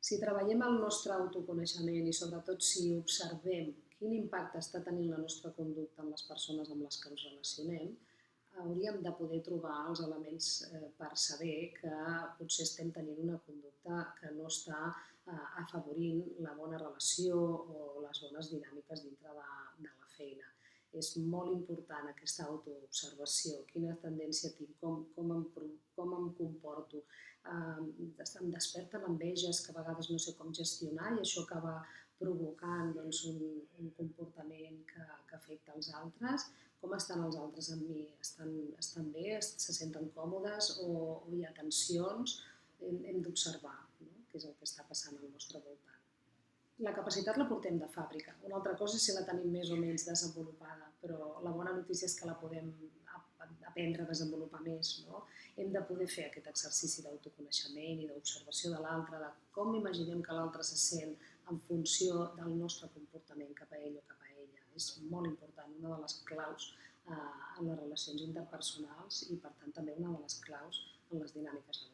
Si treballem el nostre autoconeixement i sobretot si observem quin impacte està tenint la nostra conducta en les persones amb les que ens relacionem, hauríem de poder trobar els elements per saber que potser estem tenint una conducta que no està afavorint la bona relació o les bones dinàmiques dintre de la feina. És molt important aquesta autoobservació, quina tendència tinc, com em comporto. Em desperten enveges que a vegades no sé com gestionar i això acaba provocant un comportament que afecta els altres. Com estan els altres amb mi? Estan bé? Se senten còmodes o hi ha tensions? Hem d'observar, no? Què és el que està passant al nostre voltant. La capacitat la portem de fàbrica. Una altra cosa és si la tenim més o menys desenvolupada, però la bona notícia és que la podem aprendre a desenvolupar més. No? Hem de poder fer aquest exercici d'autoconeixement i d'observació de l'altre, de com imaginem que l'altre se sent en funció del nostre comportament cap a ell o cap a ella. És molt important, una de les claus en les relacions interpersonals i, per tant, també una de les claus en les dinàmiques laborals.